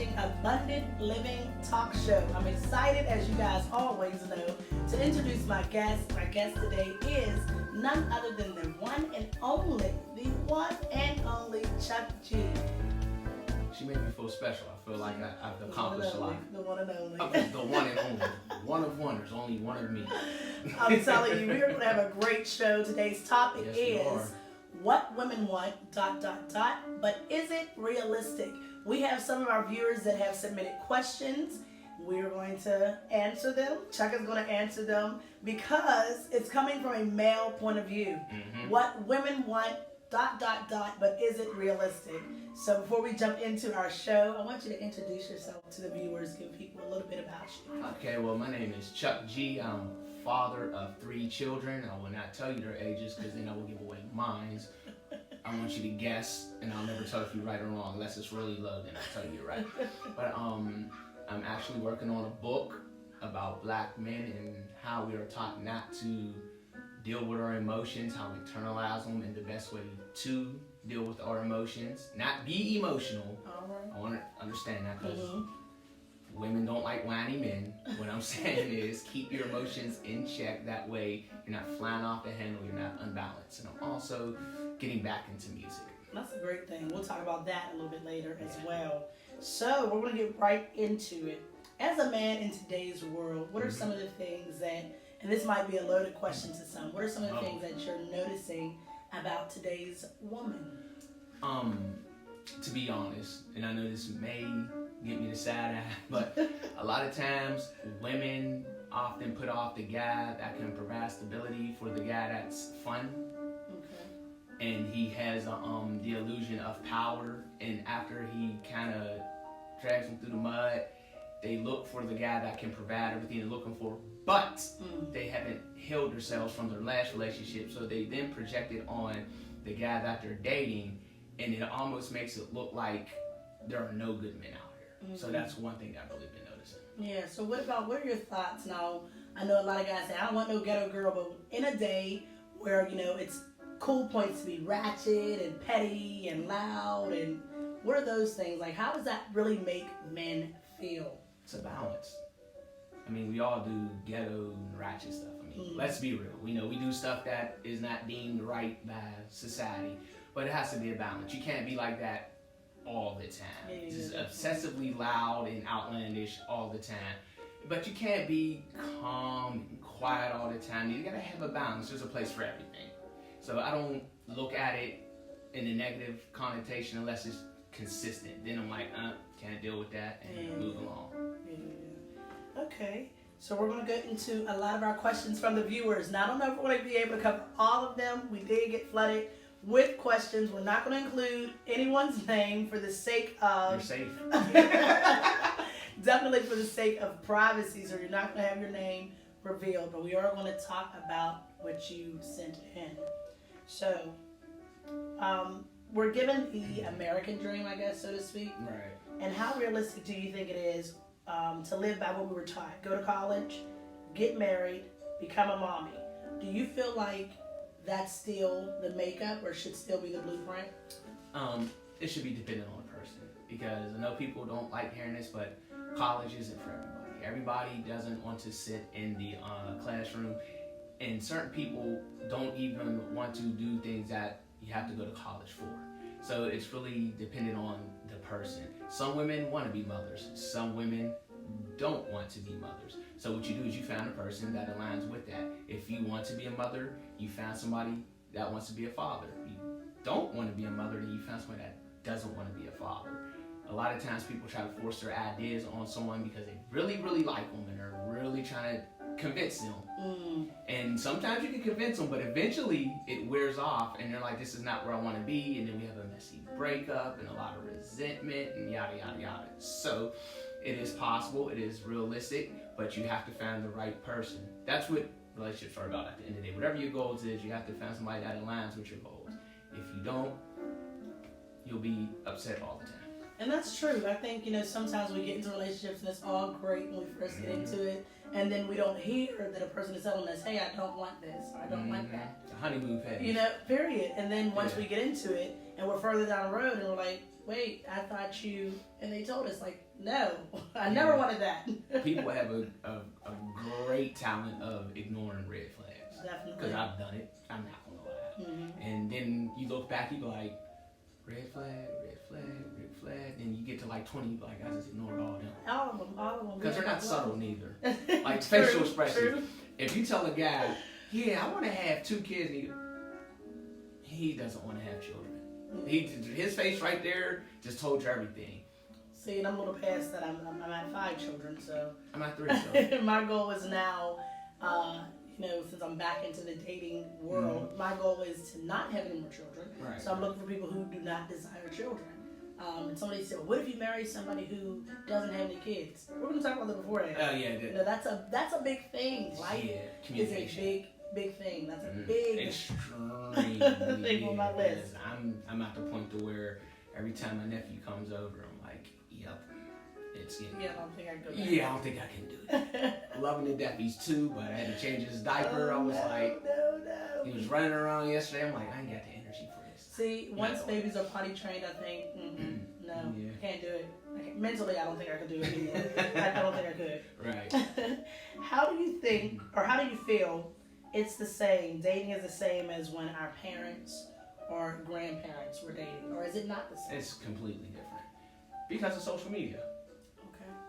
watching Abundant Living Talk Show. I'm excited, as you guys always know, to introduce my guest. My guest today is none other than the one and only, Chuck G. She made me feel special. I feel like I've accomplished a lot. The one and only. The one and only. One of one. There's only one of me. I'm telling you, we're going to have a great show. Today's topic is what women want, ... but is it realistic? We have some of our viewers that have submitted questions. We're going to answer them. Chuck is going to answer them because it's coming from a male point of view. Mm-hmm. What women want, ... but is it realistic? So before we jump into our show, I want you to introduce yourself to the viewers, give people a little bit about you. Okay, well, my name is Chuck G. I'm father of 3 children. I will not tell you their ages because then I will give away mine. I want you to guess, and I'll never tell if you're right or wrong. Unless it's really low, then I'll tell you you're right. But I'm actually working on a book about black men and how we are taught not to deal with our emotions, how we internalize them, and the best way to deal with our emotions. Not be emotional. All right. I want to understand that because women don't like whiny men. What I'm saying is keep your emotions in check. That way you're not flying off the handle, you're not unbalanced. And I'm also getting back into music. That's a great thing. We'll talk about that a little bit later as well. So we're going to get right into it. As a man in today's world, what are some of the things that, and this might be a loaded question to some, what are some of the things that you're noticing about today's woman? To be honest, and I know this may get me the side eye, but a lot of times women often put off the guy that can provide stability for the guy that's fun. Okay. And he has the illusion of power, and after he kind of drags them through the mud, they look for the guy that can provide everything they're looking for, but they haven't healed themselves from their last relationship, so they then project it on the guy that they're dating, and it almost makes it look like there are no good men out here. So that's one thing I've really been noticing. Yeah, so what are your thoughts now? I know a lot of guys say, I don't want no ghetto girl, but in a day where, it's cool points to be ratchet and petty and loud, and what are those things? Like, how does that really make men feel? It's a balance. I mean, we all do ghetto and ratchet stuff. I mean, let's be real. We know we do stuff that is not deemed right by society, but it has to be a balance. You can't be like that all the time. Yeah, just obsessively loud and outlandish all the time. But you can't be calm and quiet all the time. You gotta have a balance. There's a place for everything. So I don't look at it in a negative connotation unless it's consistent. Then I'm like, can't deal with that, and move along. Yeah. Okay. So we're going to get into a lot of our questions from the viewers. Now, I don't know if we're going to be able to cover all of them. We did get flooded with questions. We're not going to include anyone's name for the sake of... You're safe. Definitely for the sake of privacy, so you're not going to have your name revealed. But we are going to talk about what you sent in. So, we're given the American dream, I guess, so to speak. Right. And how realistic do you think it is to live by what we were taught? Go to college, get married, become a mommy. Do you feel like that's still the makeup or should still be the blueprint? It should be dependent on the person, because I know people don't like hearing this, but college isn't for everybody. Everybody doesn't want to sit in the classroom, and certain people don't even want to do things that you have to go to college for. So it's really dependent on the person. Some women want to be mothers. Some women don't want to be mothers. So what you do is you find a person that aligns with that. If you want to be a mother, you find somebody that wants to be a father. If you don't want to be a mother, then you find somebody that doesn't want to be a father. A lot of times people try to force their ideas on someone because they really, really like them and they're really trying to convince them. And sometimes you can convince them, but eventually it wears off and they're like, this is not where I want to be, and then we have a messy breakup and a lot of resentment and yada yada yada. So it is possible, it is realistic, but you have to find the right person. That's what relationships are about at the end of the day. Whatever your goals is, you have to find somebody that aligns with your goals. If you don't, you'll be upset all the time. And that's true. I think, sometimes we get into relationships and it's all great when we first get into it. And then we don't hear that a person is telling us, hey, I don't want this, or I don't like that. The honeymoon phase. Period. And then once we get into it and we're further down the road and we're like, wait, I thought you, and they told us, like, No, I never wanted that. People have a great talent of ignoring red flags. Definitely. Because I've done it. I'm not going to lie. Mm-hmm. And then you look back, you go like, red flag, red flag, red flag. Then you get to like 20, you go like, I just ignored all of them. All of them. Because they're not subtle neither. Like True, facial expressions. true. If you tell a guy, yeah, I want to have 2 kids, and he doesn't want to have children. His face right there just told you everything. See, and I'm a little past that. I'm at 5 children, so. I'm at 3, so. My goal is now, since I'm back into the dating world, my goal is to not have any more children. Right. So I'm looking for people who do not desire children. And somebody said, well, what if you marry somebody who doesn't have any kids? We're going to talk about that beforehand. Oh, yeah. That's a big thing. Life is a big thing. That's a big extremely thing on my list. I'm at the point to where every time my nephew comes over, I'm like, yep, it's getting. Yeah, I don't think I can do that. Yeah, I don't think I can do that. Loving to death, he's 2, but I had to change his diaper. I was like, no. He was running around yesterday. I'm like, I ain't got the energy for this. See, once babies are potty trained, I think, no, can't do it. Mentally, I don't think I could do it anymore. I don't think I could. Right. How do you think, or how do you feel it's the same, dating is the same as when our parents or grandparents were dating, or is it not the same? It's completely different because of social media.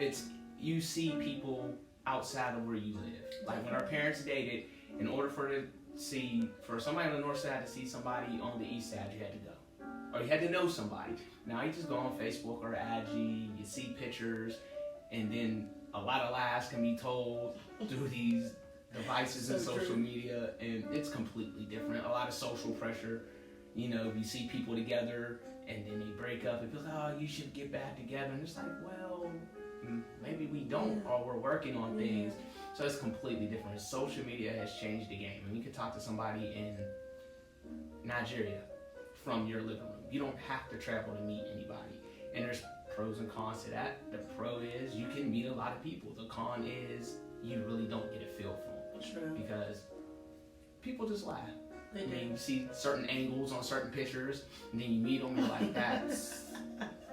Okay. You see people outside of where you live. Like when our parents dated, in order for somebody on the north side to see somebody on the east side, you had to go. Or you had to know somebody. Now you just go on Facebook or IG, you see pictures, and then a lot of lies can be told through these devices and social media, and it's completely different. A lot of social pressure. You see people together, and then they break up, and people say, oh, you should get back together. And it's like, well, maybe we don't, or we're working on things. So it's completely different. Social media has changed the game. And you can talk to somebody in Nigeria from your living room. You don't have to travel to meet anybody. And there's pros and cons to that. The pro is you can meet a lot of people. The con is you really don't get a feel for them. True. Because people just lie. They do. You see certain angles on certain pictures, and then you meet them, and you're like, that's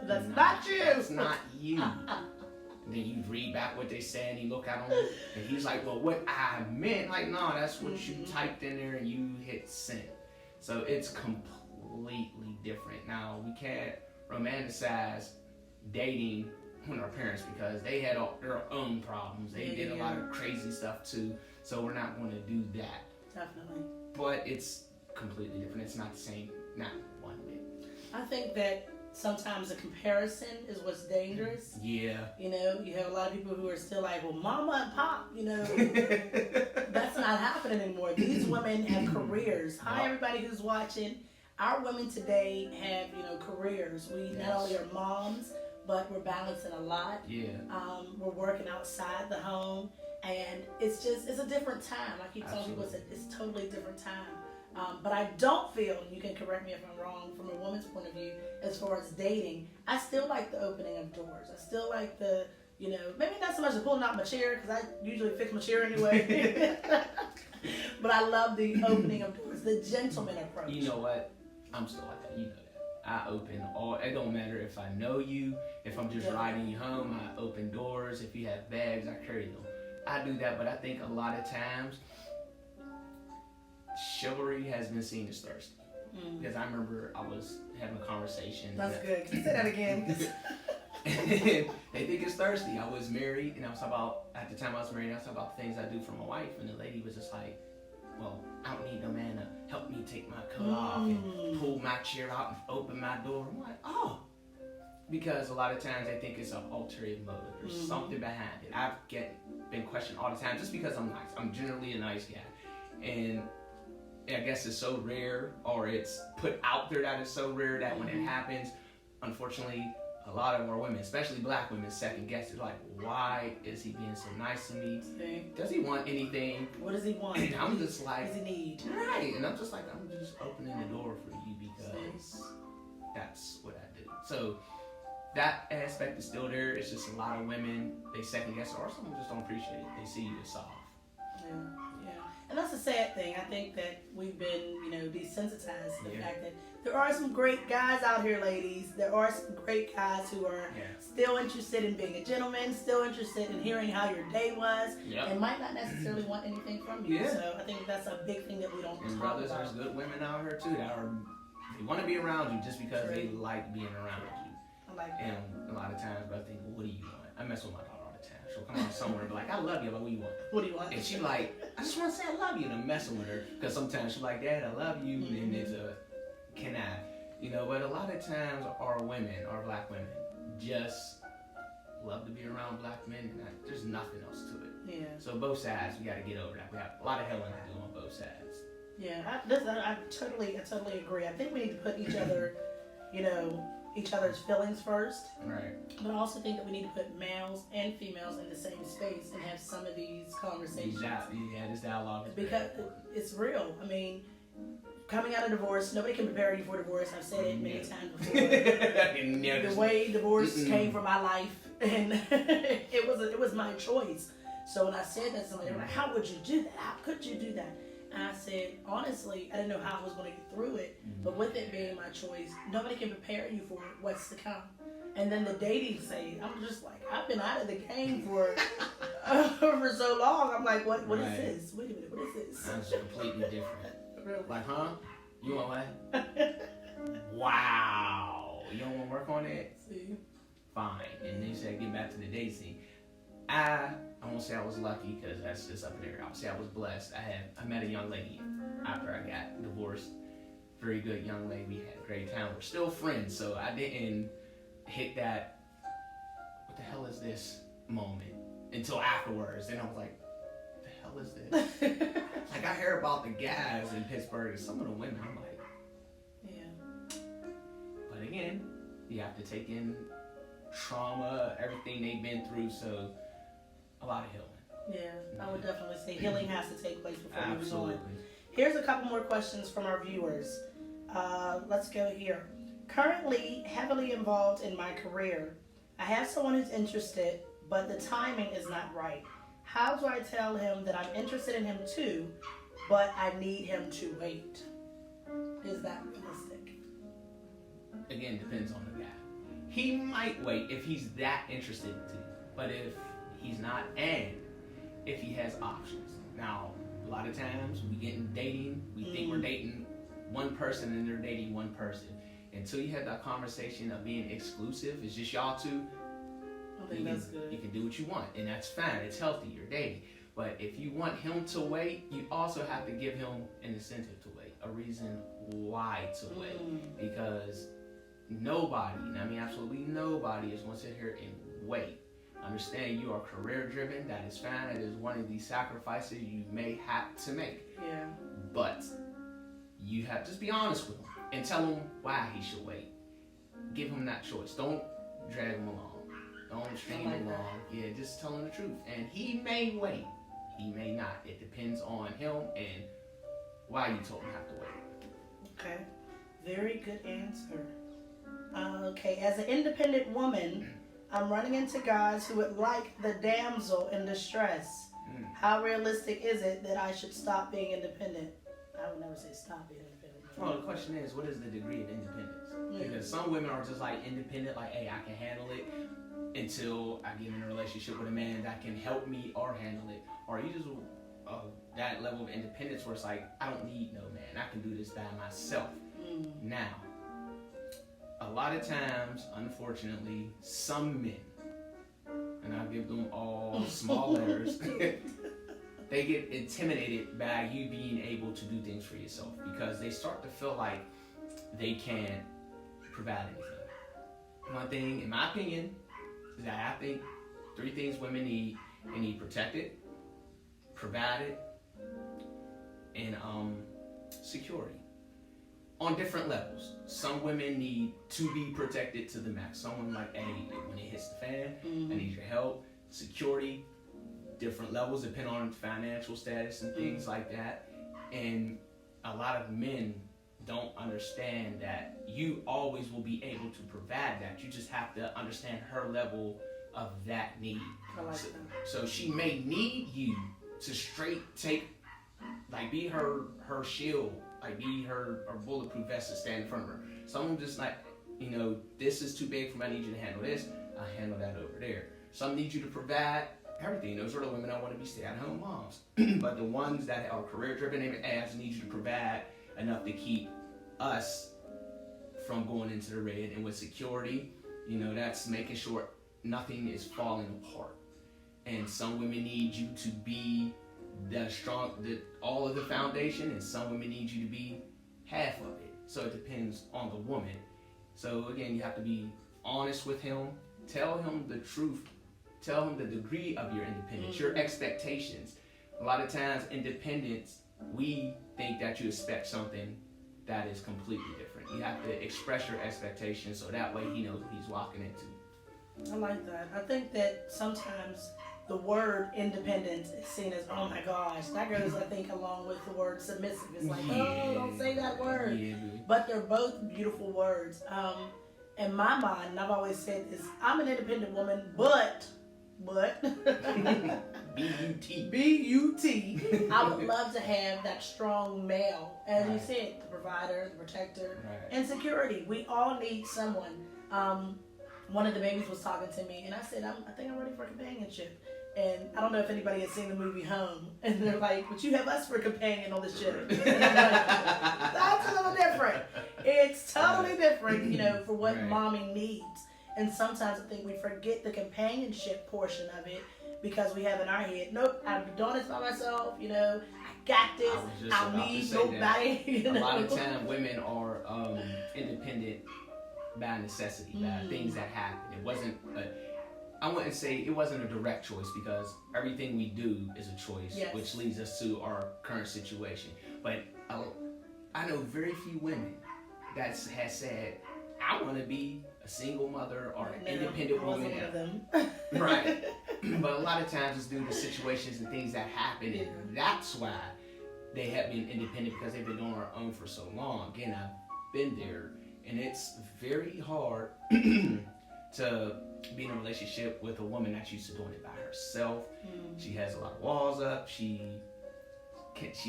not you. That's not you. And then you read back what they said, and you look at them, and he's like, well, what I meant, like, no, that's what you typed in there, and you hit send. So it's completely different. Now, we can't romanticize dating with our parents because they had their own problems. They did a lot of crazy stuff too, so we're not going to do that. Definitely. But it's completely different. It's not the same, not one bit. I think that sometimes the comparison is what's dangerous. Yeah. You have a lot of people who are still like, well, mama and pop, that's not happening anymore. These women have careers. Hi, everybody who's watching. Our women today have, careers. We not only are moms, but we're balancing a lot. Yeah. We're working outside the home. And it's a different time. I keep telling people it's totally different time. But I don't feel, and you can correct me if I'm wrong, from a woman's point of view, as far as dating, I still like the opening of doors. I still like the, maybe not so much the pulling out my chair, because I usually fix my chair anyway. But I love the opening of doors, the gentleman approach. You know what? I'm still like that. You know that. I open it don't matter if I know you, if I'm just riding you home, I open doors. If you have bags, I carry them. I do that, but I think a lot of times chivalry has been seen as thirsty. Because I remember I was having a conversation. That's good. Can you say that again? They think it's thirsty. I was married, and at the time I was married, I was talking about things I do for my wife, and the lady was just like, well, I don't need no man to help me take my coat off and pull my chair out and open my door. I'm like, oh. Because a lot of times they think it's an ulterior motive. There's something behind it. I've been questioned all the time just because I'm nice. I'm generally a nice guy. And I guess it's so rare, or it's put out there that it's so rare that when it happens, unfortunately, a lot of our women, especially black women, second guess it. Like, why is he being so nice to me? Does he want anything? What does he want? And I'm just like, what does he need? Right. And I'm just like, I'm just opening the door for you because that's what I do. So that aspect is still there. It's just a lot of women, they second guess, or some just don't appreciate it. They see you as soft. Yeah. And that's a sad thing. I think that we've been, desensitized to the fact that there are some great guys out here, ladies. There are some great guys who are still interested in being a gentleman, still interested in hearing how your day was, and might not necessarily want anything from you. Yeah. So I think that's a big thing that we don't And talk brothers, about. there's good women out here too that they want to be around you just because they like being around you. I like that. And a lot of times, I think, well, what do you want? I mess with my daughter all the time. She'll come out somewhere and be like, I love you, but what do you want? What do you want? And she like, I just want to say I love you, and I'm messing with her because sometimes she's like, Dad, I love you, and it's a, can I? But a lot of times our women, our black women, just love to be around black men, and there's nothing else to it. Yeah. So both sides, we got to get over that. We have a lot of healing to do on both sides. Yeah, I totally agree. I think we need to put each other, each other's feelings first. Right. But I also think that we need to put males and females in the same space and have some of these conversations. This dialogue is because it's real. I mean, coming out of divorce, nobody can prepare you for divorce. I've said it many times before. The way divorce came from my life, and it was my choice. So when I said that to somebody, they were like, "How would you do that? How could you do that?" And I said, honestly, I didn't know how I was going to get through it. But with it being my choice, nobody can prepare you for what's to come. And then the dating stage, I'm just like, I've been out of the game for so long. I'm like, what is this? Wait a minute, what is this? That's completely different. Really? Like, huh? You want what? Wow. You don't want to work on it? See? Fine. And then you said get back to the dating scene. I won't say I was lucky because that's just up in the air. I'll say I was blessed. I met a young lady after I got divorced. Very good young lady. We had a great time. We're still friends, so I didn't hit that what the hell is this moment until afterwards. Then I was like, what the hell is this? Like I hear about the guys in Pittsburgh and some of the women. I'm like, yeah. But again, you have to take in trauma, everything they've been through. So a lot of healing. Yeah, I would definitely say healing has to take place before moving Absolutely. on. Here's a couple more questions from our viewers. Let's go here. Currently heavily involved in my career. I have someone who's interested, but the timing is not right. How do I tell him that I'm interested in him too, but I need him to wait? Is that realistic? Again, depends on the guy. He might wait if he's that interested in you, but if he's not, and if he has options. Now, a lot of times we get in dating, we think we're dating one person and they're dating one person. Until you have that conversation of being exclusive, it's just y'all two. I think that's good. You can do what you want, and that's fine. It's healthy. You're dating. But if you want him to wait, you also have to give him an incentive to wait, a reason why to wait. Because nobody, and I mean absolutely nobody, is going to sit here and wait. Understand you are career driven. That is fine. It is one of these sacrifices you may have to make. Yeah. But you have to just be honest with him and tell him why he should wait. Give him that choice. Don't drag him along. Don't string him along. Yeah, just tell him the truth. And he may wait. He may not. It depends on him and why you told him have to wait. Okay. Very good answer. Okay, as an independent woman, I'm running into guys who would like the damsel in distress. How realistic is it that I should stop being independent? I would never say stop being independent. Well, the question is, what is the degree of independence? Because some women are just like independent, like, hey, I can handle it until I get in a relationship with a man that can help me or handle it. Or you just that level of independence where it's like, I don't need no man. I can do this by myself. Now, a lot of times, unfortunately, some men, and I'll give them all small letters, they get intimidated by you being able to do things for yourself because they start to feel like they can't provide anything. One thing, in my opinion, is that I think 3 things women need. They need protected, provided, and security. On different levels. Some women need to be protected to the max. Some women like, hey, when it hits the fan, I need your help. Security, different levels depending on financial status and things like that. And a lot of men don't understand that you always will be able to provide that. You just have to understand her level of that need. I like that. So she may need you to straight take Like, be her shield. Like, be her bulletproof vest to stand in front of her. Some of them just like, this is too big for me. I need you to handle this. I'll handle that over there. Some need you to provide everything. Those are the women that want to be stay-at-home moms. But the ones that are career-driven, I just need you to provide enough to keep us from going into the red. And with security, that's making sure nothing is falling apart. And some women need you to be all of the foundation, and some women need you to be half of it. So it depends on the woman. So again, you have to be honest with him. Tell him the truth. Tell him the degree of your independence, your expectations. A lot of times, independence, we think that you expect something that is completely different. You have to express your expectations so that way he knows what he's walking into. I like that. I think that sometimes the word independence is seen as, oh my gosh, that goes, I think, along with the word submissive. It's like, oh, don't say that word. Yeah. But they're both beautiful words. In my mind, and I've always said this, I'm an independent woman, but B-U-T. B-U-T, I would love to have that strong male, as you said, the provider, the protector, and security. We all need someone. One of the babies was talking to me, and I said, I think I'm ready for companionship. And I don't know if anybody has seen the movie Home, and they're like, but you have us for a companion on this ship. And I'm like, that's a little different. It's totally different, for what mommy needs. And sometimes I think we forget the companionship portion of it because we have in our head, nope, I'm doing this by myself, I got this, I need nobody. A lot of time women are independent by necessity, by things that happen. It wasn't I wouldn't say it wasn't a direct choice, because everything we do is a choice, which leads us to our current situation. But I know very few women that has said, I want to be a single mother or an independent woman. Right. But a lot of times it's due to situations and things that happen, and that's why they have been independent, because they've been doing their own for so long. Again, I've been there, and it's very hard to be in a relationship with a woman that's used to doing it by herself. She has a lot of walls up. She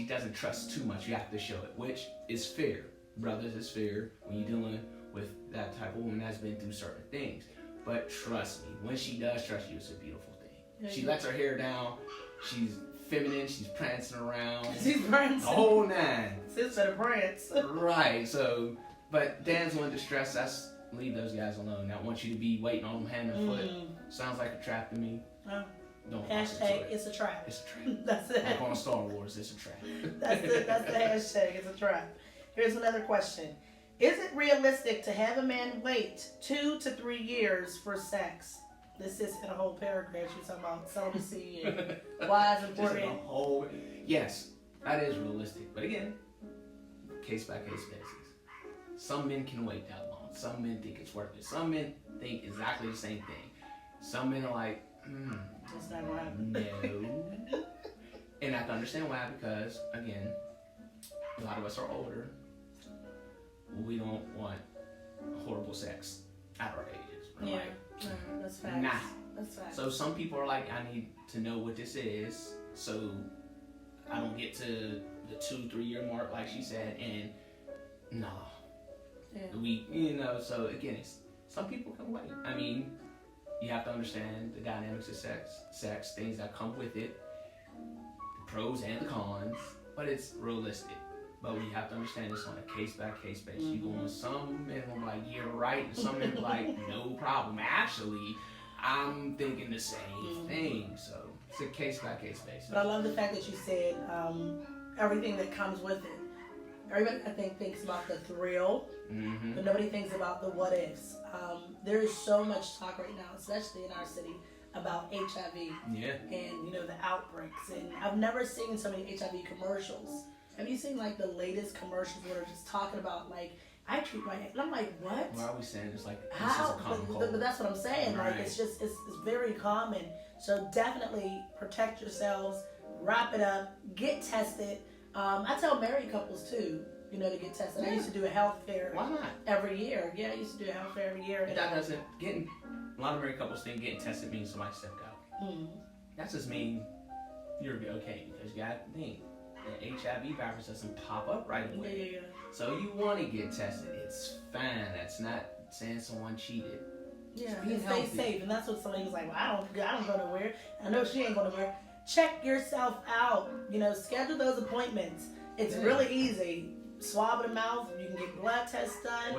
doesn't trust too much. You have to show it, which is fair. Brothers, is fair when you're dealing with that type of woman that's been through certain things. But trust me, when she does trust you, it's a beautiful thing. She lets her hair down. She's feminine. She's prancing around. She's prancing. The whole nine. Sister to prance. Right. So, but damsel in distress, leave those guys alone. I want you to be waiting on them hand and foot. Sounds like a trap to me. Don't hashtag, it's a trap. It's a trap. That's it. Like on Star Wars, it's a trap. That's the hashtag, it's a trap. Here's another question. Is it realistic to have a man wait 2 to 3 years for sex? This is in a whole paragraph. She's talking about celibacy and why it's important. Yes, that is realistic. But again, case by case basis. Some men can wait that long. Some men think it's worth it. Some men think exactly the same thing. Some men are like, that's not gonna happen. No. And I can understand why, because again, a lot of us are older. We don't want horrible sex at our ages. That's facts. That's facts. So some people are like, I need to know what this is, so I don't get to the 2-3 year mark, like she said, and no. Yeah. So again, some people can wait. I mean, you have to understand the dynamics of sex, things that come with it, the pros and the cons, but it's realistic. But we have to understand this on a case-by-case basis. You go on some men will be like, you're right, and some men will be like, no problem. Actually, I'm thinking the same thing. So it's a case-by-case basis. But I love the fact that you said everything that comes with it. Everybody, I think, thinks about the thrill, but nobody thinks about the what ifs. There is so much talk right now, especially in our city, about HIV and the outbreaks. And I've never seen so many HIV commercials. Have you seen like the latest commercials where they're just talking about like, I treat my, and I'm like, what? Why are we saying it's like, how? This is a common cold. But that's what I'm saying. Right. Like, it's very common. So definitely protect yourselves, wrap it up, get tested. I tell married couples too, to get tested. I used to do a health fair. Why not? Every year. Yeah, I used to do a health fair every year. That doesn't, a lot of married couples think getting tested means somebody stepped out. That just means you're okay because you got a thing. the HIV virus doesn't pop up right away. Yeah. So you want to get tested. It's fine. That's not saying someone cheated. Yeah, being and stay healthy. safe. And that's what somebody was like, well, I don't go nowhere. I know she ain't going nowhere. Check yourself out. Schedule those appointments. It's really easy. Swab in the mouth. You can get blood tests done.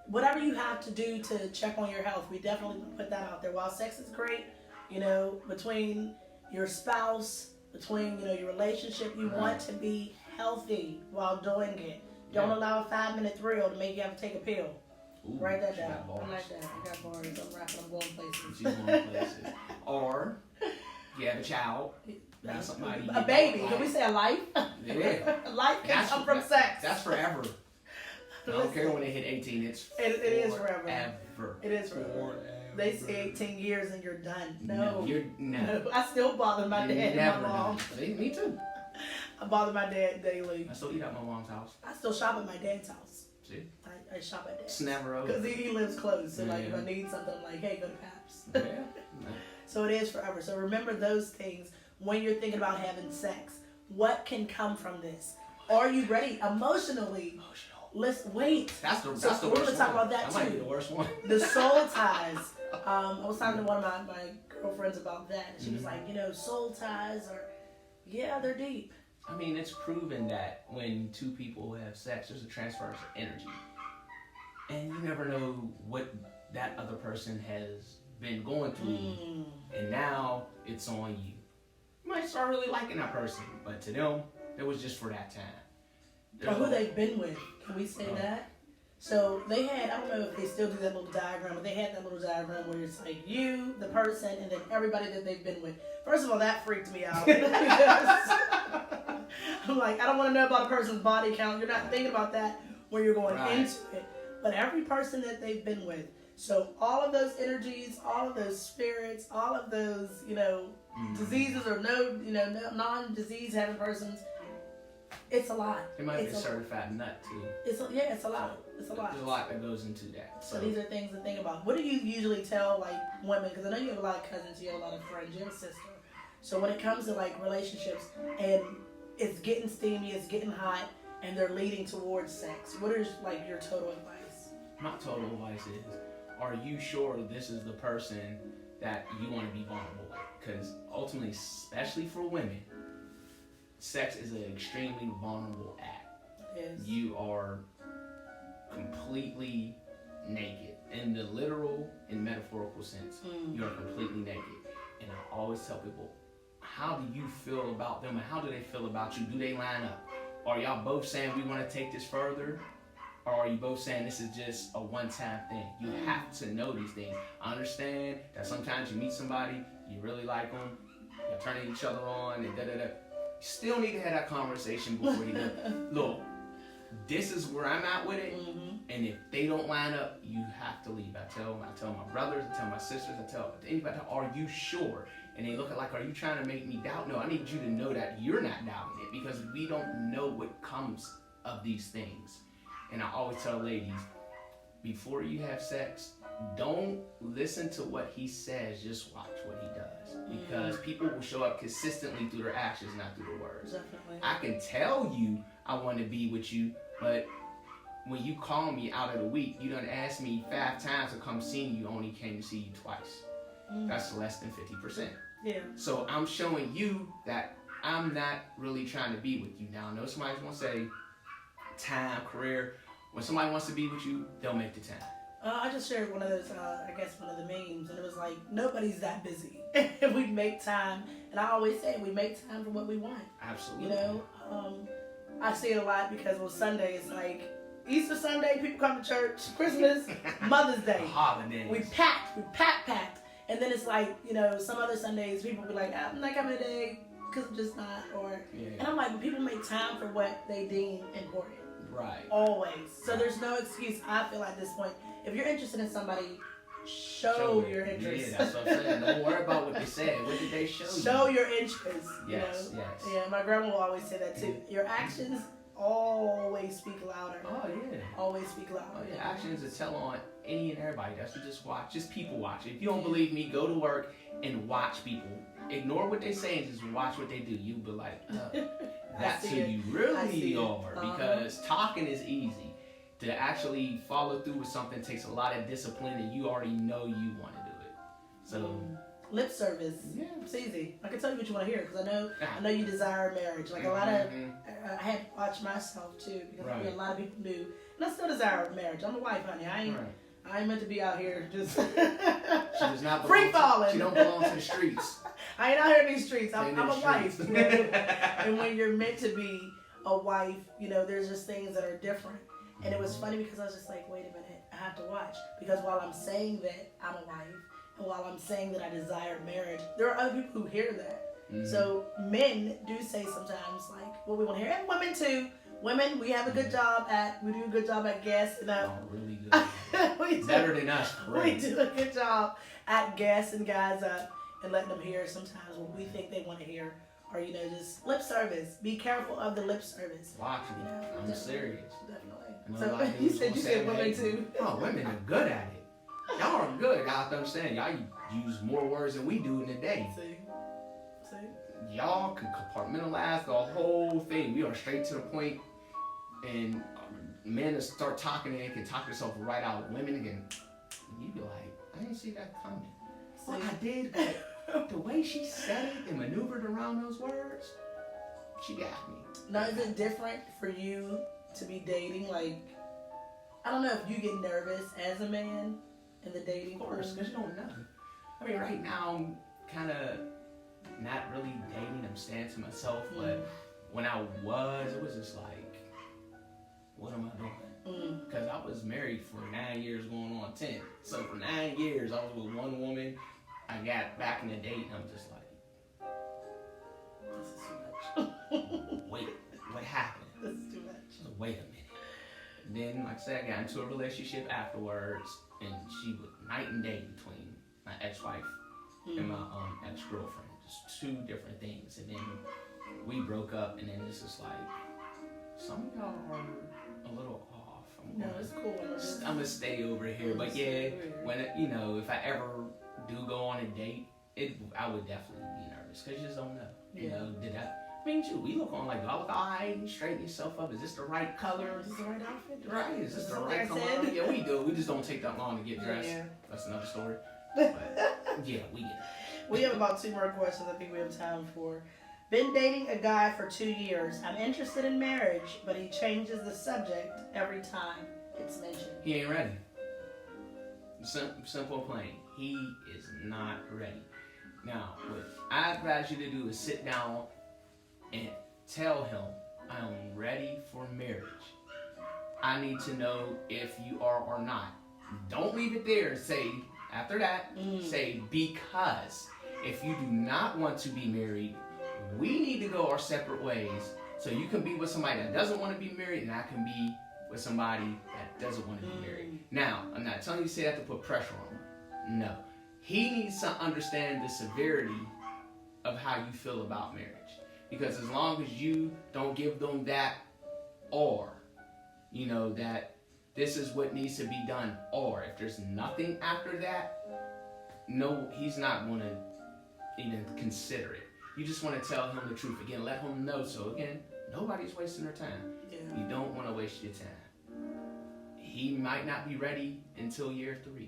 Whatever you have to do to check on your health, we definitely put that out there. While sex is great, between your spouse, between, your relationship, you want to be healthy while doing it. Don't allow a 5-minute thrill to make you have to take a pill. Ooh, Write that down. I like that. I got bars. I'm rapping. I'm going places. She's going places. Or you have a child. Somebody a baby. Can we say a life? Yeah. Life can come from sex. That's forever. I don't care when they hit 18. It is forever. Ever. It is forever. They say 18 years and you're done. No. No. I still bother my dad and my mom. Me too. I bother my dad daily. I still eat at my mom's house. I still shop at my dad's house. See? I shop at dad's. It's never over. Because he lives close. So, if I need something, I'm like, hey, go to Paps. Yeah. So it is forever. So remember those things when you're thinking about having sex. What can come from this? Are you ready emotionally? Let's wait. That's the we're worst going to talk about that that too. Might be the worst one. The soul ties. I was talking to one of my girlfriends about that. And she was like, soul ties are, they're deep. I mean, it's proven that when two people have sex, there's a transfer of energy. And you never know what that other person has been going through. And now it's on you. You might start really liking that person, but to them, it was just for that time. Or who they've been with. Can we say that? So they had, I don't know if they still do that little diagram, but they had that little diagram where it's like you, the person, and then everybody that they've been with. First of all, that freaked me out. I'm like, I don't want to know about a person's body count. You're not thinking about that when you're going into it. But every person that they've been with. So all of those energies, all of those spirits, all of those, diseases or no non-disease having persons, it's a lot. It might be a certified nut too. It's a lot. It's a lot. There's a lot that goes into that. So these are things to think about. What do you usually tell women? Because I know you have a lot of cousins, you have a lot of friends, you have a sister. So when it comes to relationships and it's getting steamy, it's getting hot, and they're leading towards sex, what is your total advice? My total advice is, are you sure this is the person that you want to be vulnerable with? Because ultimately, especially for women, sex is an extremely vulnerable act. It is. You are completely naked. In the literal and metaphorical sense, you are completely naked. And I always tell people, how do you feel about them and how do they feel about you? Do they line up? Are y'all both saying we want to take this further? Or are you both saying this is just a one-time thing? You have to know these things. I understand that sometimes you meet somebody, you really like them, you're turning each other on, and da-da-da. You still need to have that conversation before you do it. Look, this is where I'm at with it, and if they don't line up, you have to leave. I tell my brothers, I tell my sisters, I tell anybody, are you sure? And they look at are you trying to make me doubt? No, I need you to know that you're not doubting it, because we don't know what comes of these things. And I always tell ladies, before you have sex, don't listen to what he says, just watch what he does. Because people will show up consistently through their actions, not through their words. Definitely. I can tell you I want to be with you, but when you call me out of the week, you done asked me 5 times to come see you, only came to see you twice. That's less than 50%. Yeah. So I'm showing you that I'm not really trying to be with you. Now, I know somebody's going to say, time, career. When somebody wants to be with you, they'll make the time. I just shared one of those, one of the memes, and it was nobody's that busy. We make time, and I always say we make time for what we want. Absolutely. I see it a lot because on Sunday it's Easter Sunday, people come to church, Christmas, Mother's Day. Holidays. We packed. And then it's some other Sundays people be like, I'm not coming today because I'm just not. And I'm when people make time for what they deem important. Right. Always. So there's no excuse, I feel at this point. If you're interested in somebody, show your interest. Yeah, that's what I'm saying. Don't worry about what they said. What did they show you? Show your interest. Yes. Yeah, my grandma will always say that too. Your actions always speak louder. Oh, yeah. Always speak louder. Oh, yeah. Actions that tell on any and everybody. That's what just watch. Just people watch. If you don't believe me, go to work and watch people. ignore what they say and just watch what they do. You be like, that's who it. you I really see it. are. Because talking is easy. To actually follow through with something takes a lot of discipline, and you already know you want to do it. So lip service, yeah, it's easy. I can tell you what you want to hear because I know you desire marriage. Like a lot of, I had to watch myself too because I feel a lot of people do, and I still desire marriage. I'm a wife, honey. I ain't meant to be out here just she does not free falling. She don't belong to the streets. I ain't out here in these streets. I'm a wife. Streets. You know? And when you're meant to be a wife, you know, there's just things that are different. And it was funny because I was just like, wait a minute, I have to watch. Because while I'm saying that I'm a wife, and while I'm saying that I desire marriage, there are other people who hear that. Mm-hmm. So men do say sometimes like what we want to hear, and women too. Women, we have a good job we do a good job at gassing up. Oh, really good. Better than us. Right. We do a good job at gassing guys up and letting them hear sometimes what we think they want to hear. Or, you know, just lip service. Be careful of the lip service. Watch me. You know, I'm serious. Definitely. So you said women too. Oh, women are good at it. Y'all are good. Y'all have to understand. Y'all use more words than we do in a day. See? Y'all can compartmentalize the whole thing. We are straight to the point, and men that start talking and can talk themselves right out. Women can, you be like, I didn't see that coming. Well, I did, but the way she said it and maneuvered around those words, she got me. Now, is it different for you to be dating? Like, I don't know if you get nervous as a man in the dating pool. Of course, because you don't know. I mean, right now I'm kind of not really dating. I'm staying to myself, but when I was, it was just like, what am I doing? Because I was married for 9 years, going on 10. So for 9 years, I was with one woman. I got back in the date, and I'm just like, this is too much. Wait, what happened? This is too much. So wait a minute. And then, like I said, I got into a relationship afterwards, and she was night and day between my ex-wife and my ex-girlfriend. Just two different things. And then we broke up, and then it's just like, some of y'all are a little off. It's cool. I'm gonna stay over here. But yeah, when if I ever do go on a date, I would definitely be nervous because you just don't know. You know, we look on like, do I look alright? Straighten yourself up. Is this the right color? Is this the right outfit? Right. Is this the right color? Yeah, we do. We just don't take that long to get dressed. Yeah. That's another story. But yeah, we get it. We have about 2 more questions I think we have time for. Been dating a guy for 2 years. I'm interested in marriage, but he changes the subject every time it's mentioned. He ain't ready. Simple, plain. He is not ready. Now, what I advise you to do is sit down and tell him, I'm ready for marriage. I need to know if you are or not. Don't leave it there and say, after that, say, because if you do not want to be married, we need to go our separate ways so you can be with somebody that doesn't want to be married and I can be with somebody that doesn't want to be married. Now, I'm not telling you to say that to put pressure on him. No. He needs to understand the severity of how you feel about marriage. Because as long as you don't give them that or, that this is what needs to be done, or if there's nothing after that, no, he's not going to even consider it. You just want to tell him the truth. Again, let him know. So again, nobody's wasting their time. Yeah. You don't want to waste your time. He might not be ready until year 3.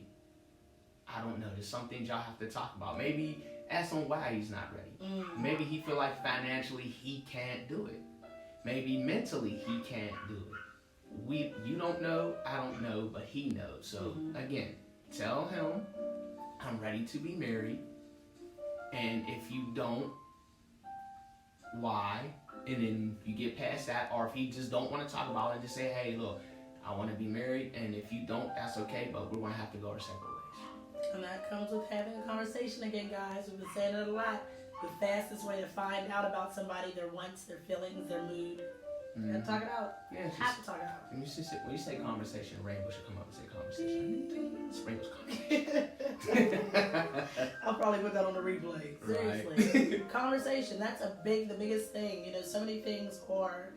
I don't know. There's some things y'all have to talk about. Maybe ask him why he's not ready. Maybe he feel like financially he can't do it. Maybe mentally he can't do it. You don't know, I don't know, but he knows. So again, tell him I'm ready to be married. And if you don't, why? And then you get past that, or if he just don't want to talk about it, just say, hey, look, I want to be married, and if you don't, that's okay, but we're going to have to go our separate ways. And that comes with having a conversation again, guys. We've been saying it a lot. The fastest way to find out about somebody, their wants, their feelings, their mood, you gotta talk it out. Yeah, you have to talk it out. When you say conversation, Rainbow should come up and say conversation. It's Rainbow's conversation. I'll probably put that on the replay. Seriously. Right. Conversation, that's the biggest thing. So many things are,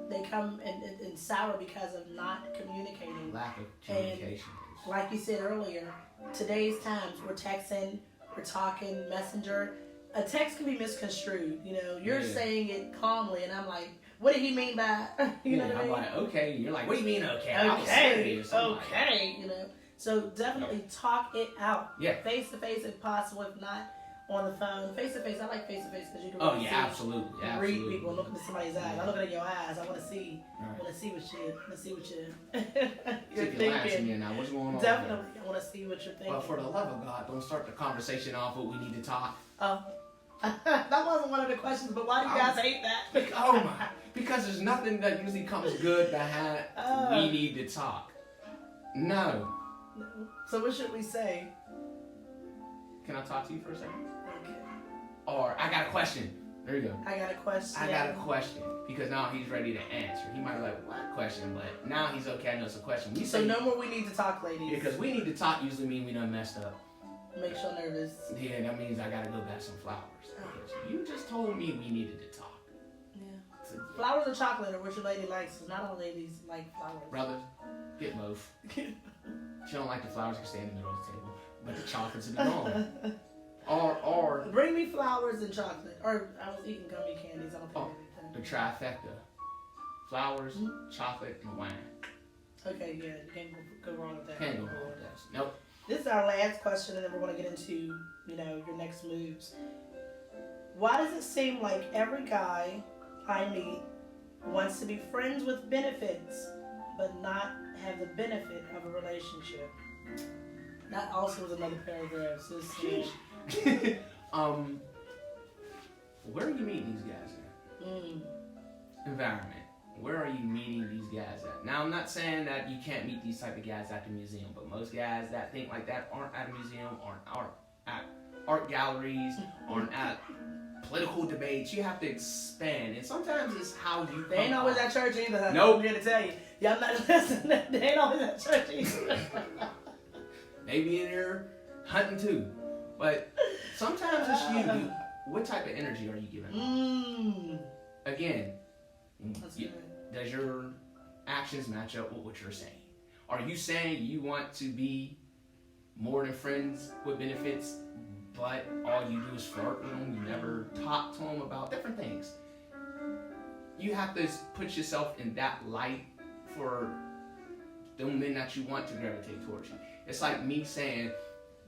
they come in sour because of not communicating. Lack of communication. And like you said earlier, today's times, we're texting, we're talking messenger. A text can be misconstrued. You know, you're saying it calmly, and I'm like, what did he mean by? You know what I mean? I'm like, okay. You're like, what do you mean, okay? Okay. You know, so definitely talk it out. Yeah. Face to face if possible. If not, on the phone. Face to face. I like face to face because you can really absolutely. read people and look into somebody's eyes. I look at your eyes. I want to see. Right. I want to see what you're You're thinking. Now, what's going on? Definitely, I want to see what you're thinking. But for the love of God, don't start the conversation off with we need to talk. Oh. That wasn't one of the questions, but why do you guys hate that? Oh my! Because there's nothing that usually comes good behind we need to talk. No. So what should we say? Can I talk to you for a second? Okay. Or I got a question. There you go. I got a question. I got a question because now he's ready to answer. He might be like, "What question?" But now he's okay. I know it's a question. So no more. We need to talk, ladies. Because we need to talk usually mean we done messed up. Makes you nervous. Yeah, that means I gotta go back some flowers. You just told me we needed to talk. Yeah. So, flowers or chocolate, or what your lady likes. Because not all ladies like flowers. Brothers, get both. She don't like the flowers. Can stay in the middle of the table, but the chocolates will be gone. Or bring me flowers and chocolate. Or I was eating gummy candies. I don't think the trifecta: flowers, chocolate, and wine. Okay, yeah, you can't go wrong with that. Can't go wrong with that. Nope. This is our last question, and then we're going to get into, your next moves. Why does it seem like every guy I meet wants to be friends with benefits, but not have the benefit of a relationship? That also was another paragraph. So where are you meeting these guys at? Environment. Where are you meeting these guys at? Now, I'm not saying that you can't meet these type of guys at the museum, but most guys that think like that aren't at a museum, aren't at art galleries, aren't at political debates. You have to expand, and sometimes it's how you. They ain't always at church either. Nope. I'm here to tell you. Y'all not listening. They ain't always at church either. Maybe in here hunting too, but sometimes it's you. What type of energy are you giving? Again. Does your actions match up with what you're saying? Are you saying you want to be more than friends with benefits, but all you do is flirt with them? You never talk to them about different things. You have to put yourself in that light for the men that you want to gravitate towards you. It's like me saying,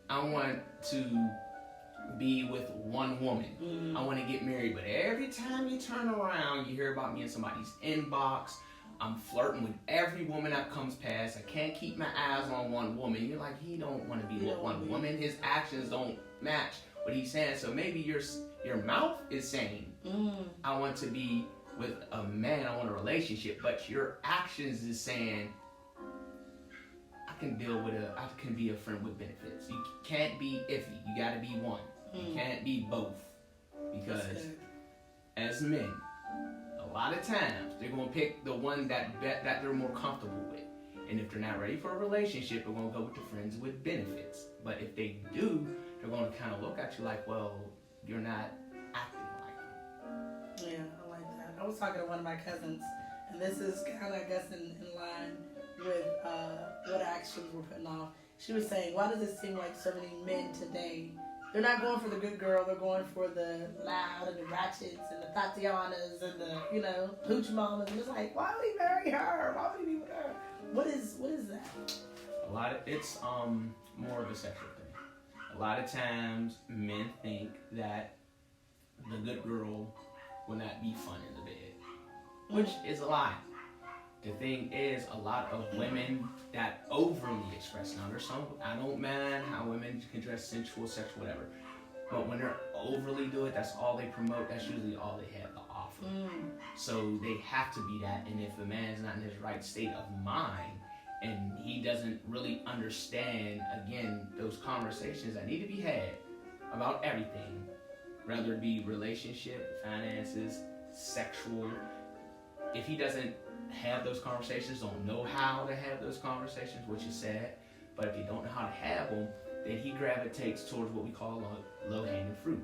I want to be with one woman. I want to get married, but every time you turn around, you hear about me in somebody's inbox. I'm flirting with every woman that comes past. I can't keep my eyes on one woman. You're like, he don't want to be with one woman. His actions don't match what he's saying. So maybe your mouth is saying, I want to be with a man. I want a relationship, but your actions is saying, I can be a friend with benefits. You can't be iffy. You got to be one. You can't be both, because as men, a lot of times they're gonna pick the one that they're more comfortable with, and if they're not ready for a relationship, they're gonna go with the friends with benefits. But if they do, they're gonna kind of look at you like, well, you're not acting like them. Yeah, I like that. I was talking to one of my cousins, and this is kind of, I guess, in line with what actions we're putting off. She was saying, why does it seem like so many men today? They're not going for the good girl. They're going for the loud and the ratchets and the Tatianas and the, pooch mamas. And it's like, why would he marry her? Why would he be with her? What is that? It's more of a sexual thing. A lot of times men think that the good girl will not be fun in the bed, which is a lie. The thing is, a lot of women that overly express, now there's some, I don't mind how women can dress sensual, sexual, whatever, but when they're overly do it, that's all they promote, that's usually all they have to offer. So they have to be that, and if a man's not in his right state of mind, and he doesn't really understand, again, those conversations that need to be had about everything, whether it be relationship, finances, sexual, if he doesn't have those conversations, don't know how to have those conversations, which is sad, but if you don't know how to have them, then he gravitates towards what we call low-hanging fruit.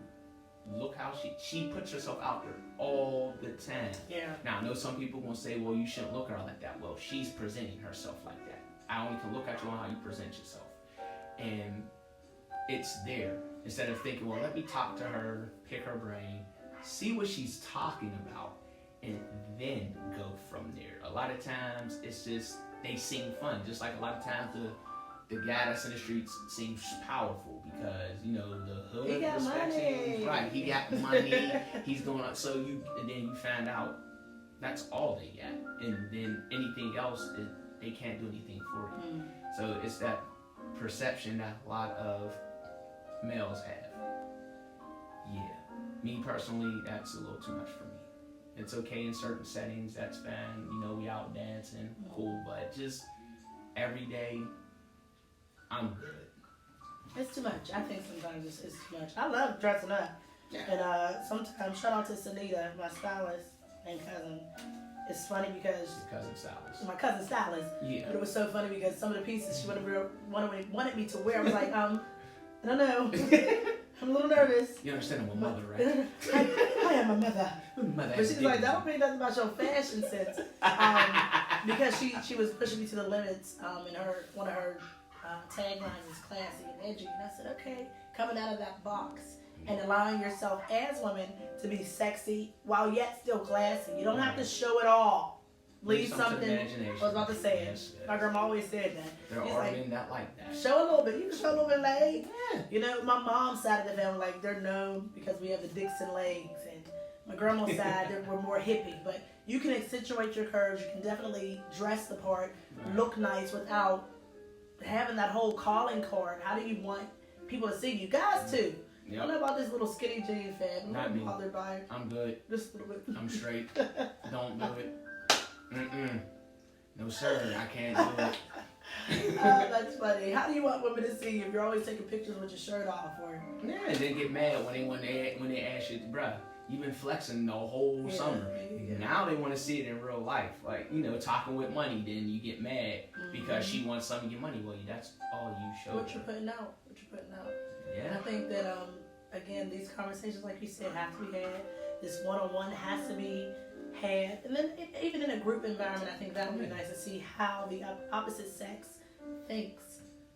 Look how she puts herself out there all the time. Yeah. Now, I know some people will say, well, you shouldn't look at her like that. Well, she's presenting herself like that. I only can look at you on how you present yourself. And it's there. Instead of thinking, well, let me talk to her, pick her brain, see what she's talking about, and then go from there. A lot of times, it's just, they seem fun. Just like a lot of times, the guy that's in the streets seems powerful because, you know, the hood He got respects money. him. Right, he got money. He's going on. So and then you find out that's all they got. And then anything else, they can't do anything for you. So it's that perception that a lot of males have. Yeah. Me personally, that's a little too much for me. It's okay in certain settings, that's fine. You know, we out dancing, cool, but just every day, I'm good. It's too much. I think sometimes it's too much. I love dressing up. Yeah. And sometimes, shout out to Sanita, my stylist and cousin. It's funny because Your cousin stylist. my cousin stylist. Yeah. But it was so funny because some of the pieces she wanted me to wear. I was like, I don't know. I'm a little nervous. You understand I'm a mother, right? I am a mother. Mother But she's like, that don't mean nothing about your fashion sense. Because she was pushing me to the limits. And one of her taglines is classy and edgy. And I said, okay, coming out of that box and allowing yourself as women to be sexy while yet still classy. You don't have to show it all. Leave something. I was about to say it. My grandma always said that. There It's are like, men that like that. show a little bit. You can show a little bit of leg. Yeah. You know, my mom's side of the family, like, they're known because we have the Dixon legs. And my grandma's side, we're more hippie. But you can accentuate your curves. You can definitely dress the part, look nice without having that whole calling card. How do you want people to see you? Guys, too. I don't know about this little skinny jean fad. I'm not bothered by it. I'm good. Just a little bit. I'm straight. Don't do it. No, sir. I can't do it. That's funny. How do you want women to see you if you're always taking pictures with your shirt off? Or Yeah, and then get mad when they ask you, bruh, you've been flexing the whole summer. Yeah. Now they want to see it in real life. Like, you know, talking with money, then you get mad because she wants some of your money. Well, that's all you show. What you're putting out. And Yeah. I think that, again, these conversations, like you said, have to be had. This one-on-one has to be had. And then even in a group environment, I think that would be nice to see how the opposite sex thinks.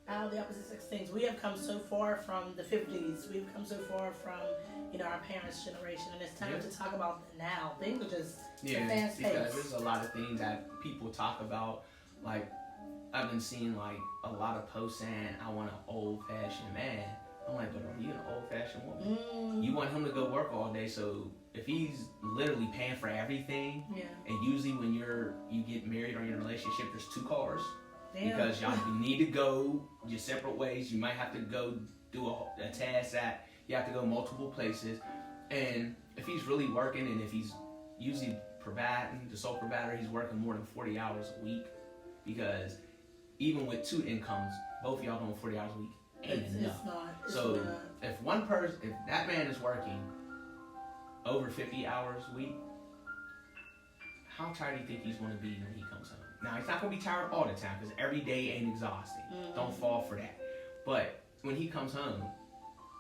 How the opposite sex thinks. We have come so far from the 50s. We've come so far from, you know, our parents' generation. And it's time to talk about now. Things are just fast paced. Because there's a lot of things that people talk about. Like, I've been seeing, like, a lot of posts saying, I want an old-fashioned man. I'm like, but are you an old-fashioned woman? You want him to go work all day, so if he's literally paying for everything, and usually when you get married or you're in a relationship, there's 2 cars. Because y'all need to go your separate ways. You might have to go do a task that you have to go multiple places. And if he's really working and if he's usually providing, the sole provider, he's working more than 40 hours a week. Because even with 2 incomes, both of y'all doing 40 hours a week ain't enough. So if that man is working over 50 hours a week, how tired do you think he's going to be when he comes home? Now, he's not going to be tired all the time because every day ain't exhausting. Don't fall for that. But when he comes home,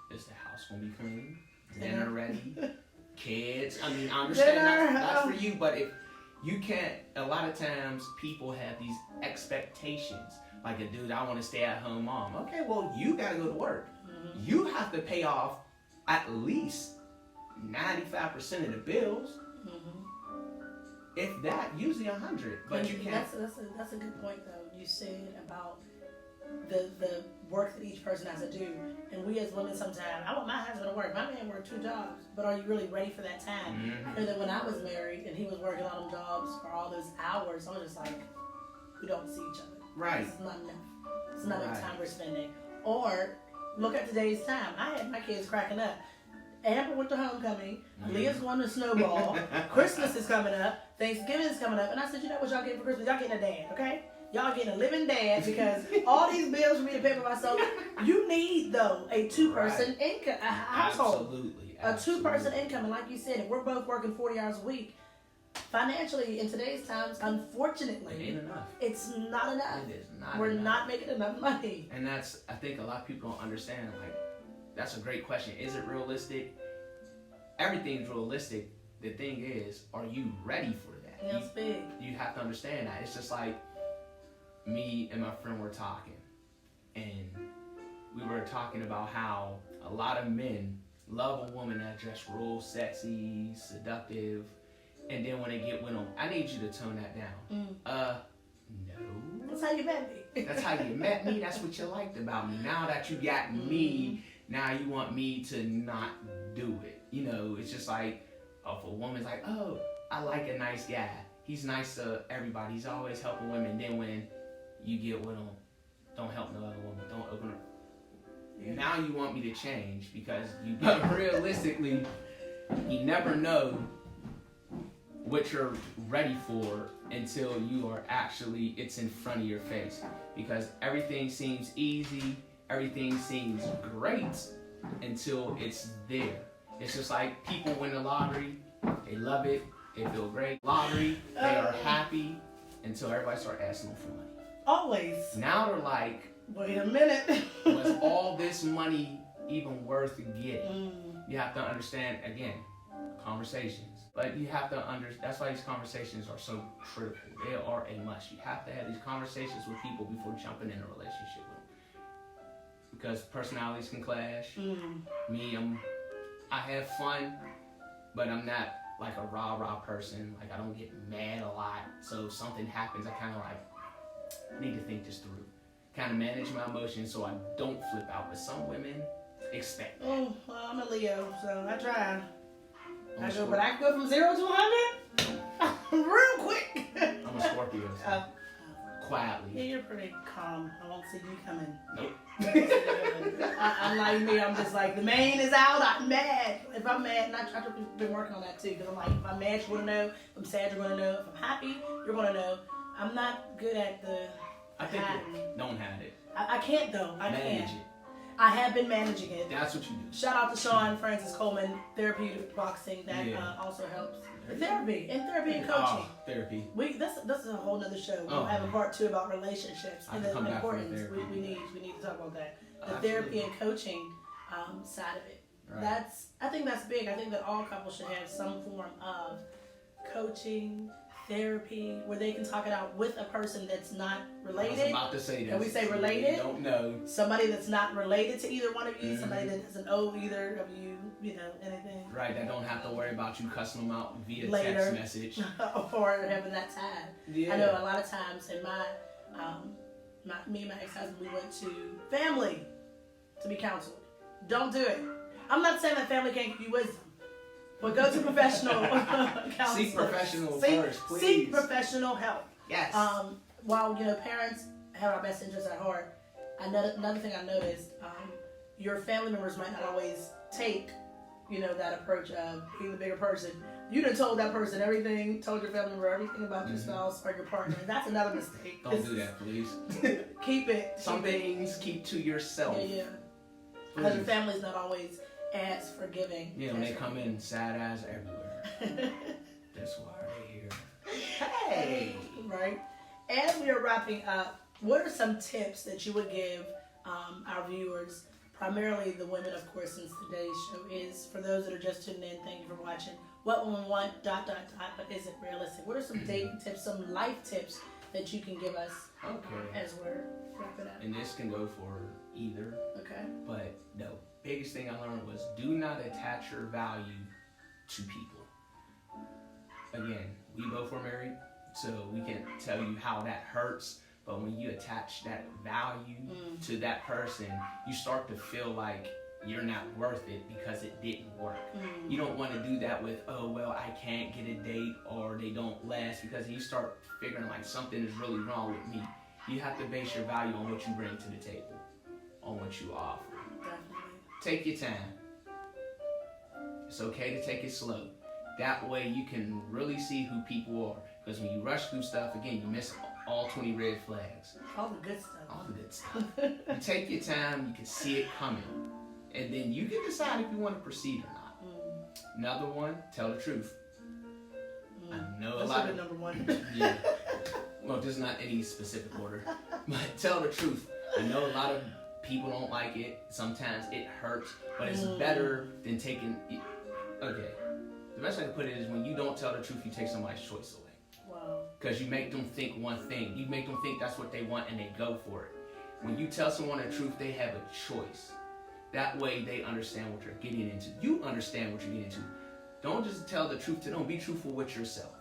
is the house going to be clean? Dinner ready? Kids? I mean, I understand that's for you, but if you can't, a lot of times people have these expectations. Like a dude, I want to stay at home mom. Okay, well, you got to go to work. You have to pay off at least 95% of the bills. If that, usually 100, but you can't. That's a good point though. You said about the work that each person has to do, and we as women sometimes. I want my husband to work. My man worked 2 jobs, but are you really ready for that time? I know that when I was married and he was working all them jobs for all those hours, I was just like, we don't see each other. Right. This is not enough. It's not enough time we're spending. Or look at today's time. I had my kids cracking up. Amber went to homecoming. Leah's going to snowball. Christmas is coming up. Thanksgiving is coming up. And I said, you know what y'all getting for Christmas? Y'all getting a dad, okay? Y'all getting a living dad because all these bills for me to pay for myself. You need, though, a 2-person income, a household. Absolutely. A 2-person income. And like you said, if we're both working 40 hours a week, financially, in today's times, unfortunately, it ain't enough. It's not enough. It is not We're enough. not making enough money. And that's, I think a lot of people don't understand, like, that's a great question. Is it realistic? Everything's realistic. The thing is, are you ready for that? That's big. You have to understand that. It's just like me and my friend were talking, and we were talking about how a lot of men love a woman that's just real sexy, seductive, and then when they get with them, I need you to tone that down. No. That's how you met me. That's how you met me. That's what you liked about me. Now that you got me, now you want me to not do it. You know, it's just like, if a woman's like, oh, I like a nice guy. He's nice to everybody. He's always helping women. Then when you get with him, don't help no other woman. Don't open her. Yeah. Now you want me to change because you realistically, you never know what you're ready for until you are actually, it's in front of your face. Because everything seems easy, everything seems great until it's there. It's just like people win the lottery, they love it, they feel great. Lottery, they are happy until everybody starts asking them for money. Always. Now they're like, wait a minute. was all this money even worth getting? You have to understand, again, conversations. But you have to that's why these conversations are so critical. They are a must. You have to have these conversations with people before jumping in a relationship with them. Because personalities can clash. Me, I have fun, but I'm not like a rah-rah person. Like, I don't get mad a lot. So if something happens, I kind of like need to think this through. Kind of manage my emotions so I don't flip out. But some women expect that. Oh, well, I'm a Leo, so I try. But I can go from 0 to 100 real quick. I'm a Scorpio, so quietly. Yeah, you're pretty calm. I won't see you coming. Nope. I'm like me. I'm just like, the main is out. I'm mad. If I'm mad, and I've been working on that too. Because I'm like, if I'm mad, you're gonna know. If I'm sad, you're gonna know. If I'm happy, you're gonna know. I'm not good at the. I think don't have it. I can't though. I Manage can't. it. I have been managing it. That's what you do. Shout out to Sean Francis Coleman, therapeutic boxing. That also helps. Therapy and coaching. Oh, therapy. This is a whole nother show. We'll have a part 2 about relationships and the importance. We need to talk about that. The therapy and coaching side of it. Right. I think that's big. I think that all couples should have some form of coaching, therapy, where they can talk it out with a person that's not related. I was about to say that. Can we say related? Don't know. Somebody that's not related to either one of you. Somebody that doesn't owe either of you, anything. Right, that don't have to worry about you cussing them out via later, text message. or having that time. Yeah. I know a lot of times in me and my ex-husband, we went to family to be counseled. Don't do it. I'm not saying that family can't give you wisdom. But go to professional counselors. Seek professional first, please. Seek professional help. Yes. While parents have our best interests at heart, another thing I noticed, your family members might not always take, that approach of being the bigger person. You done told that person everything, told your family member everything about your spouse or your partner. That's another mistake. Don't do that, please. Keep it. Some things keep to yourself. Yeah. Because your family's not always as forgiving. Yeah, when they come in sad as everywhere. That's why they're here. Hey! Right. As we are wrapping up, what are some tips that you would give our viewers, primarily the women, of course, since today's show is, for those that are just tuning in, thank you for watching, what women want, ... but is it realistic? What are some dating tips, some life tips that you can give us as we're wrapping up? And this can go for either. Okay. But no. Biggest thing I learned was do not attach your value to people. Again, we both were married, so we can tell you how that hurts. But when you attach that value to that person, you start to feel like you're not worth it because it didn't work. You don't want to do that with, oh, well, I can't get a date or they don't last, because you start figuring like something is really wrong with me. You have to base your value on what you bring to the table, on what you offer. Take your time. It's okay to take it slow. That way you can really see who people are. Because when you rush through stuff, again, you miss all 20 red flags. All the good stuff. All the good stuff. You take your time, you can see it coming. And then you can decide if you want to proceed or not. Another one, tell the truth. I know a lot of... number one. Yeah. Well, there's not any specific order. But tell the truth. I know a lot of people don't like it. Sometimes it hurts, but it's better than taking... Okay. The best way to put it is when you don't tell the truth, you take somebody's choice away. Wow. Because you make them think one thing. You make them think that's what they want and they go for it. When you tell someone the truth, they have a choice. That way they understand what you're getting into. You understand what you're getting into. Don't just tell the truth to them. Be truthful with yourself.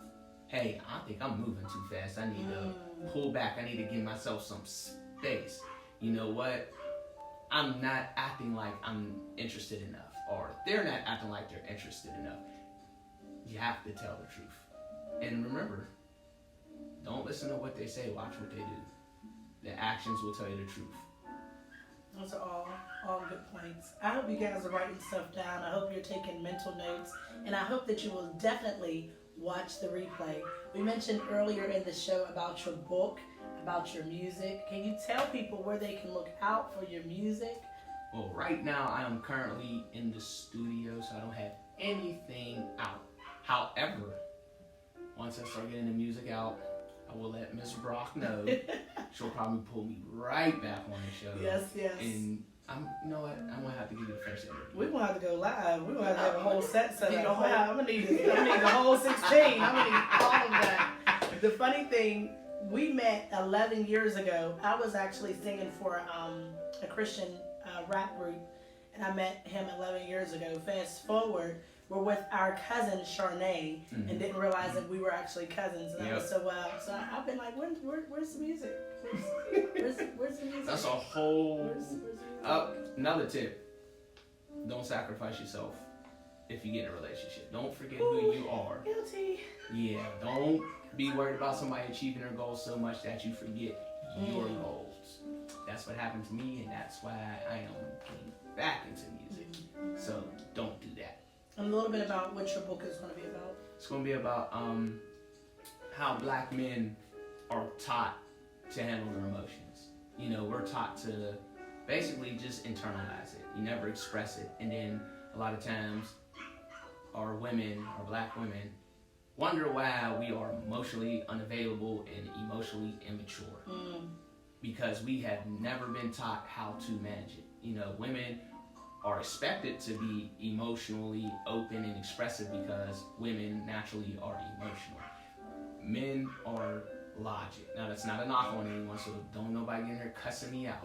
Hey, I think I'm moving too fast. I need to pull back. I need to give myself some space. You know what? I'm not acting like I'm interested enough. Or they're not acting like they're interested enough. You have to tell the truth. And remember, don't listen to what they say. Watch what they do. The actions will tell you the truth. Those are all good points. I hope you guys are writing stuff down. I hope you're taking mental notes. And I hope that you will definitely watch the replay. We mentioned earlier in the show about your book, about your music. Can you tell people where they can look out for your music? Well, right now I am currently in the studio, so I don't have anything out. However, once I start getting the music out, I will let Miss Brock know. She'll probably pull me right back on the show. Yes. And you know what? I'm gonna have to give you the first interview. We're gonna have to go live. We're gonna have to have a whole set up. I'm gonna need the whole 16. I'm gonna need all of that. The funny thing, we met 11 years ago. I was actually singing for a Christian rap group, and I met him 11 years ago. Fast forward, we're with our cousin Charnay, and didn't realize that we were actually cousins, and that was so wild. So I've been like, where's the music? Where's the music? That's a whole. Where's the music? Another tip: don't sacrifice yourself if you get in a relationship. Don't forget who you are. Guilty. Yeah, don't be worried about somebody achieving their goals so much that you forget your goals. That's what happened to me, and that's why I am getting back into music. So don't do that. And a little bit about what your book is going to be about. It's going to be about how black men are taught to handle their emotions. You know, we're taught to basically just internalize it. You never express it. And then a lot of times our black women, wonder why we are emotionally unavailable and emotionally immature. Because we have never been taught how to manage it. You know, women are expected to be emotionally open and expressive because women naturally are emotional. Men are logic. Now, that's not a knock on anyone, so don't nobody get in here cussing me out.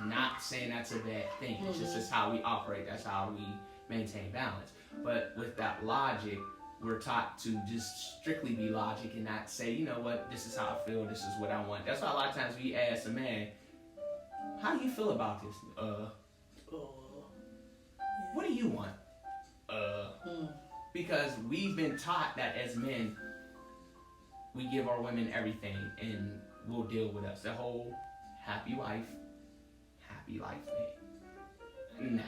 Not saying that's a bad thing. It's just how we operate. That's how we maintain balance. But with that logic, we're taught to just strictly be logic and not say, you know what, this is how I feel, this is what I want. That's why a lot of times we ask a man, how do you feel about this? What do you want? Because we've been taught that as men, we give our women everything and we'll deal with us. The whole happy wife, happy life thing. No.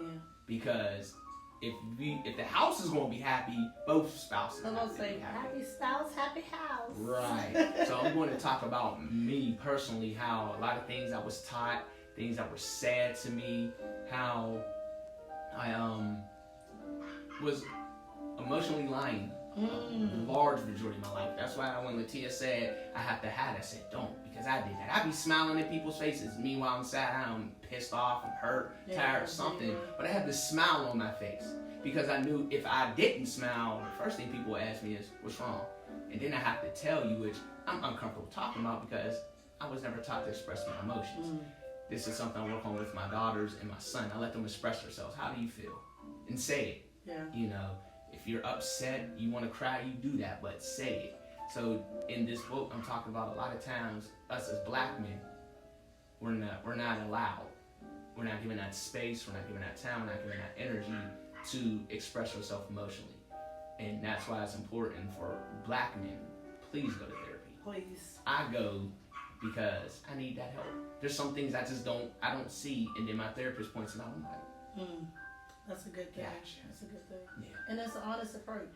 Yeah. Because if the house is gonna be happy, both spouses I'm gonna say happy spouse, happy house. Right. So I'm going to talk about me personally, how a lot of things I was taught, things that were said to me, how I was emotionally lying a large majority of my life. That's why when Latia said I have to hide, I said don't, because I did that. I be smiling in people's faces. Meanwhile, inside I'm pissed off, I'm hurt, tired, or something. But I had this smile on my face because I knew if I didn't smile, the first thing people would ask me is, what's wrong? And then I have to tell you, which I'm uncomfortable talking about because I was never taught to express my emotions. This is something I work on with my daughters and my son. I let them express themselves. How do you feel? And say it. Yeah. You know, if you're upset, you want to cry, you do that, but say it. So in this book, I'm talking about a lot of times, us as black men, we're not allowed. We're not given that space, we're not given that time, we're not given that energy to express yourself emotionally. And that's why it's important for black men, please go to therapy. Please. I go because I need that help. There's some things I don't see, and then my therapist points it out, I'm like, that's a good thing. Gotcha. That's a good thing. Yeah. And that's an honest approach.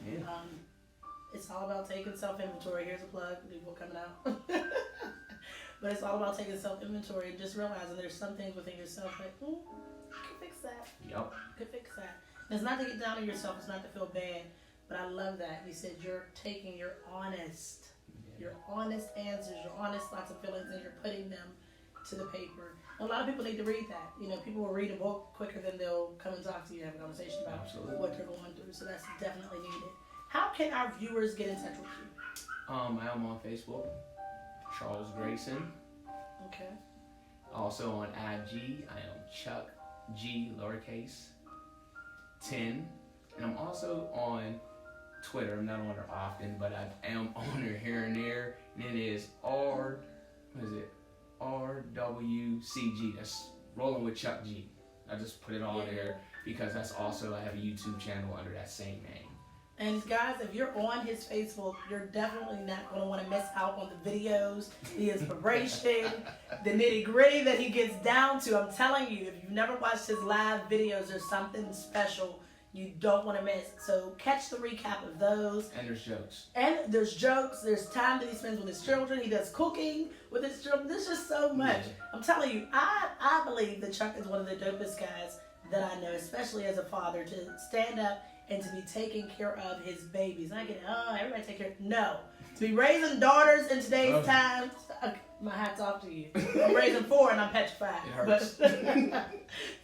Yeah. It's all about taking self-inventory. Here's a plug, new book coming out. But it's all about taking self-inventory and just realizing there's some things within yourself that, you can fix that. Yep. You can fix that. And it's not to get down on yourself. It's not to feel bad. But I love that. You said you're taking your honest answers, your honest thoughts and feelings, and you're putting them to the paper. A lot of people need to read that. You know, people will read a book quicker than they'll come and talk to you and have a conversation about what they're going through. So that's definitely needed. How can our viewers get in touch with you? I am on Facebook, Charles Grayson. Okay. Also on IG, I am Chuck G lowercase 10, and I'm also on Twitter. I'm not on there often, but I am on there here and there, and it is RWCG. That's Rolling with Chuck G. I just put it on there because that's also, I have a YouTube channel under that same name. And guys, if you're on his Facebook, you're definitely not going to want to miss out on the videos, the inspiration, the nitty gritty that he gets down to. I'm telling you, if you've never watched his live videos, there's something special you don't want to miss. So catch the recap of those. And there's jokes. And there's jokes. There's time that he spends with his children. He does cooking with his children. There's just so much. Yeah. I'm telling you, I believe that Chuck is one of the dopest guys that I know, especially as a father, to stand up and to be taking care of his babies. And I get, everybody take care. No. To be raising daughters in today's times, my hat's off to you. I'm raising 4 and I'm petrified. It hurts. But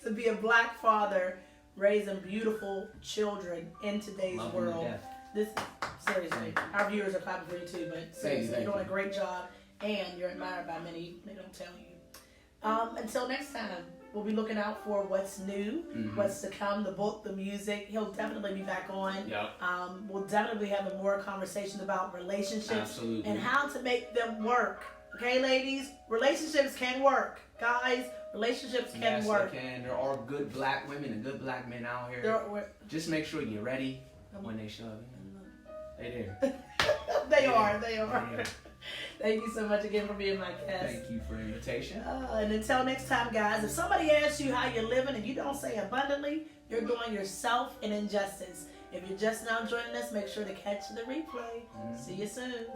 to be a black father raising beautiful children in today's Love them to world. death. This seriously, our viewers are clapping for you too, but seriously, Thank you're doing you. a great job and you're admired by many. They don't tell you. Until next time, we'll be looking out for what's new, what's to come, the book, the music. He'll definitely be back on. Yep. We'll definitely be having more conversations about relationships Absolutely. and how to make them work. Okay, ladies, relationships can work. Guys, relationships can Yes, work. they can. There are good black women and good black men out here. Just make sure you're ready when they show up. They there. They Yeah. are. Yeah. Thank you so much again for being my guest. Thank you for the invitation. And until next time, guys, if somebody asks you how you're living and you don't say abundantly, you're doing yourself an injustice. If you're just now joining us, make sure to catch the replay. See you soon.